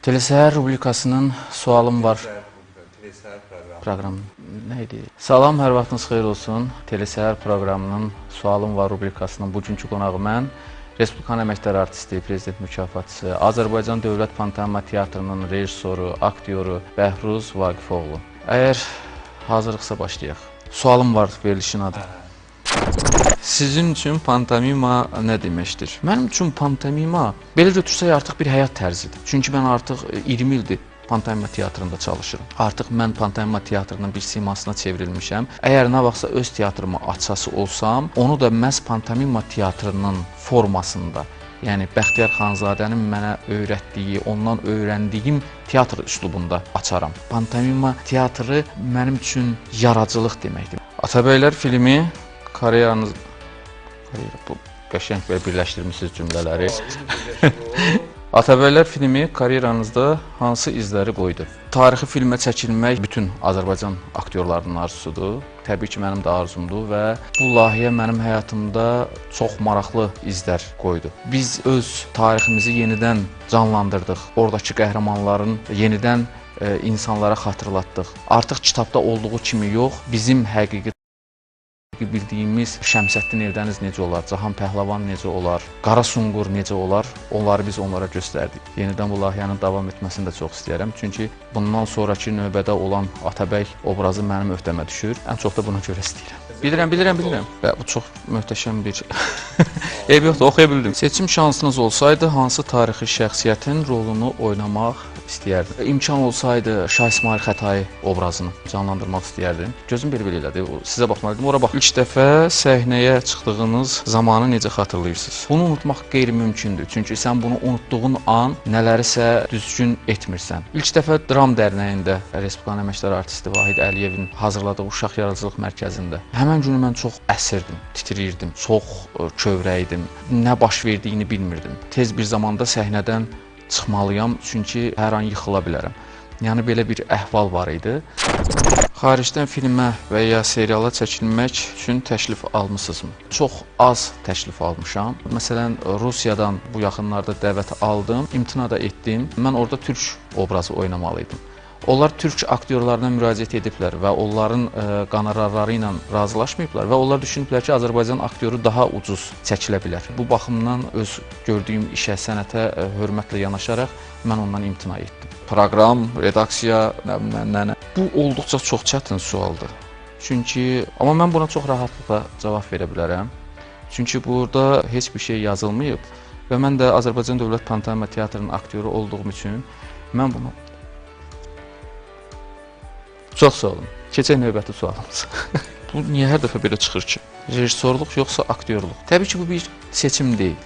Telesəhər rubrikasının sualım var. Telesəhər Proqram nə idi? Salam, hər vaxtınız xeyir olsun. Telesəhər proqramının sualım var rubrikasının bugünkü qonağı mən. Respublikanın əməkdar artisti, prezident mükafatçısı, Azərbaycan Dövlət Pantomima Teatrının rejissoru, aktyoru Bəhruz Vaqifoğlu. Əgər hazırlıqsa başlayaq. Sualım var verilişin adı. Sizin üçün pantomima nə deməkdir? Mənim üçün pantomima belə götürsək artıq bir həyat tərzidir. Çünki mən artıq 20 ildir pantomima teatrında çalışırım. Artıq mən pantomima teatrının bir simasına çevrilmişəm. Əgər nə vaxtsa öz teatrımı açası olsam, onu da məhz pantomima teatrının formasında, yəni Bəxtiyar Xanzadənin mənə öyrətdiyi, ondan öyrəndiyim teatr üslubunda açaram. Pantomima teatrı mənim üçün yaradıcılıq deməkdir. Atabəylər filmi karyeranız... Bu qəşəng və birləşdirmişsiniz cümlələri. Atabəylər filmi karyeranızda hansı izləri qoydu? Tarixi filmə çəkilmək bütün Azərbaycan aktyorlarının arzusudur. Təbii ki, mənim də arzumdur və bu layihə mənim həyatımda çox maraqlı izlər qoydu. Biz öz tariximizi yenidən canlandırdıq. Oradakı qəhrəmanların yenidən insanlara xatırlatdıq. Artıq kitabda olduğu kimi yox, bizim həqiqi bildiyimiz Şəmsəddin Eldəniz necə olar, Cahan Pəhləvan necə olar, Qara Sunqur necə olar, onları biz onlara göstərdik. Yenidən bu layihənin davam etməsini də çox istəyərəm. Çünki bundan sonraki növbədə olan Atabəy obrazı mənim öhdəmə düşür. Ən çox da buna görə istəyirəm. Bilirəm. Və bu çox möhtəşəm bir eyb yoxdur, oxuya bildim. Seçim şansınız olsaydı, hansı tarixi şəxsiyyətin rolunu oynamaq istəyərdim? İmkan olsaydı, Şah İsmail Xətai obrazını canlandırmaq istəyərdim. Gözüm bir-bir elədi, sizə baxmalıydım. Ora bax, ilk dəfə səhnəyə çıxdığınız zamanı necə xatırlayırsınız? Bunu unutmaq qeyri-mümkündür. Çünki sən bunu unutduğun an nələrisə düzgün etmirsən. İlk dəfə Dram Dərnəyində, Respublikanın əməkdar artisti Vahid Əliyevin hazırladığı Uşaq Yaradıcılıq Mərkəzində. Həmən günü mən çox əsirdim, titrirdim, çox kövrəydim, nə baş verdiyini bilmirdim. Tez bir zamanda səhnədən çıxmalıyam, çünki hər an yıxıla bilərəm. Yəni, belə bir əhval var idi. Xaricdən filmə və ya seriala çəkilmək üçün təklif almısınızmı? Çox az təklif almışam. Məsələn, Rusiyadan bu yaxınlarda dəvət aldım, imtina da etdim. Mən orada türk obrazı oynamalıydım. Onlar türk aktyorlarına müraciət ediblər və onların qonorarları ilə razılaşmayıblar və onlar düşünüblər ki, Azərbaycan aktyoru daha ucuz çəkilə bilər. Bu baxımdan öz gördüyüm işə, sənətə hörmətlə yanaşaraq mən ondan imtina etdim. Proqram, redaksiya, nə. Bu olduqca çox çətin sualdır. Amma mən buna çox rahatlıqla cavab verə bilərəm. Çünki burada heç bir şey yazılmayıb və mən də Azərbaycan Dövlət Pantomima Teatrının aktyoru olduğum üçün mən bunu... Çox sağ olun. Keçək növbəti sualımız. Bu niyə hər dəfə belə çıxır ki? Rejissorluq yoxsa aktyorluq? Təbii ki, bu bir seçim deyil.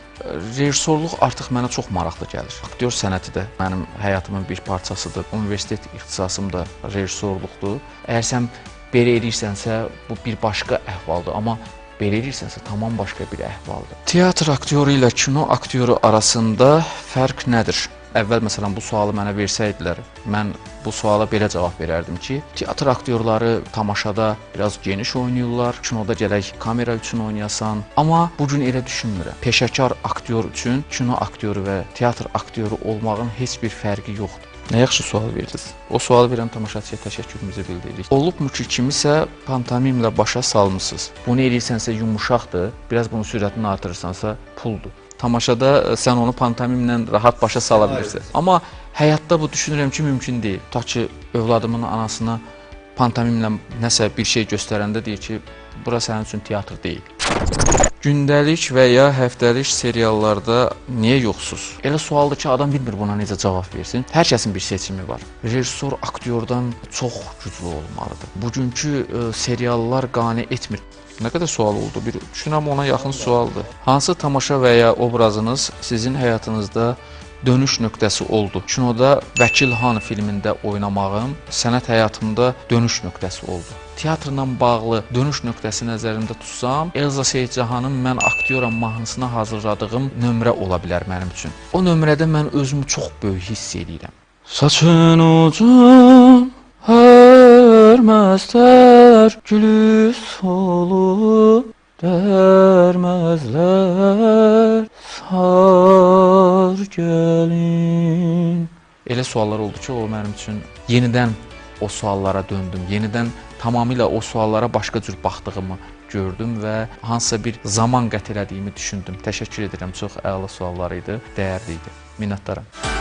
Rejissorluq artıq mənə çox maraqlı gəlir. Aktyor sənəti də mənim həyatımın bir parçasıdır. Universitet ixtisasım da rejissorluqdur. Əgər sən belə edirsənsə, bu bir başqa əhvaldır. Amma belə edirsənsə, tamam başqa bir əhvaldır. Teatr aktyoru ilə kino aktyoru arasında fərq nədir? Əvvəl məsələn bu sualı mənə versəydilər, mən bu suala belə cavab verərdim ki, teatr aktyorları tamaşada biraz geniş oynayırlar, kinoda gərək kamera üçün oynayasan. Amma bugün elə düşünmürəm. Peşəkar aktyor üçün kino aktyoru və teatr aktyoru olmağın heç bir fərqi yoxdur. Nə yaxşı sual verdiniz. O sualı verən tamaşaçıya təşəkkürümüzü bildiririk. Olubmu ki, kimisə pantomimlə başa salmısınız. Bunu edirsənsə yumuşaqdır, biraz bunun sürətini artırırsansa puldur. Tamaşada sən onu pantomimlə rahat başa sala bilirsən. Amma həyatda bu düşünürəm ki, mümkün deyil. Ta ki, övladımın anasına pantomimlə nəsə bir şey göstərəndə deyir ki, bura sənin üçün teatr deyil. Gündəlik və ya həftəlik seriallarda niyə yoxsuz? Elə sualdır ki, adam bilmir buna necə cavab versin. Hər kəsin bir seçimi var. Rejissor aktyordan çox güclü olmalıdır. Bugünkü seriallar qane etmir. Nə qədər sual oldu? Düşünürəm ona yaxın sualdır. Hansı tamaşa və ya obrazınız sizin həyatınızda dönüş nöqtəsi oldu? Kinoda Vəkil Han filmində oynamağım sənət həyatımda dönüş nöqtəsi oldu. Teatrla bağlı dönüş nöqtəsi nəzərimdə tutsam, Elza Seyidcahanın mən aktyoram mahnısına hazırladığım nömrə ola bilər mənim üçün. O nömrədə mən özümü çox böyük hiss edirəm. Saçın ucum hərməzlər, gülü solub dərməzlər, sar gəlin Elə suallar oldu ki, o mənim üçün yenidən o suallara döndüm. Yenidən tamamilə o suallara başqa cür baxdığımı gördüm və hansısa bir zaman qət elədiyimi düşündüm. Təşəkkür edirəm. Çox əla suallar idi, dəyərli idi. Minnətdaram.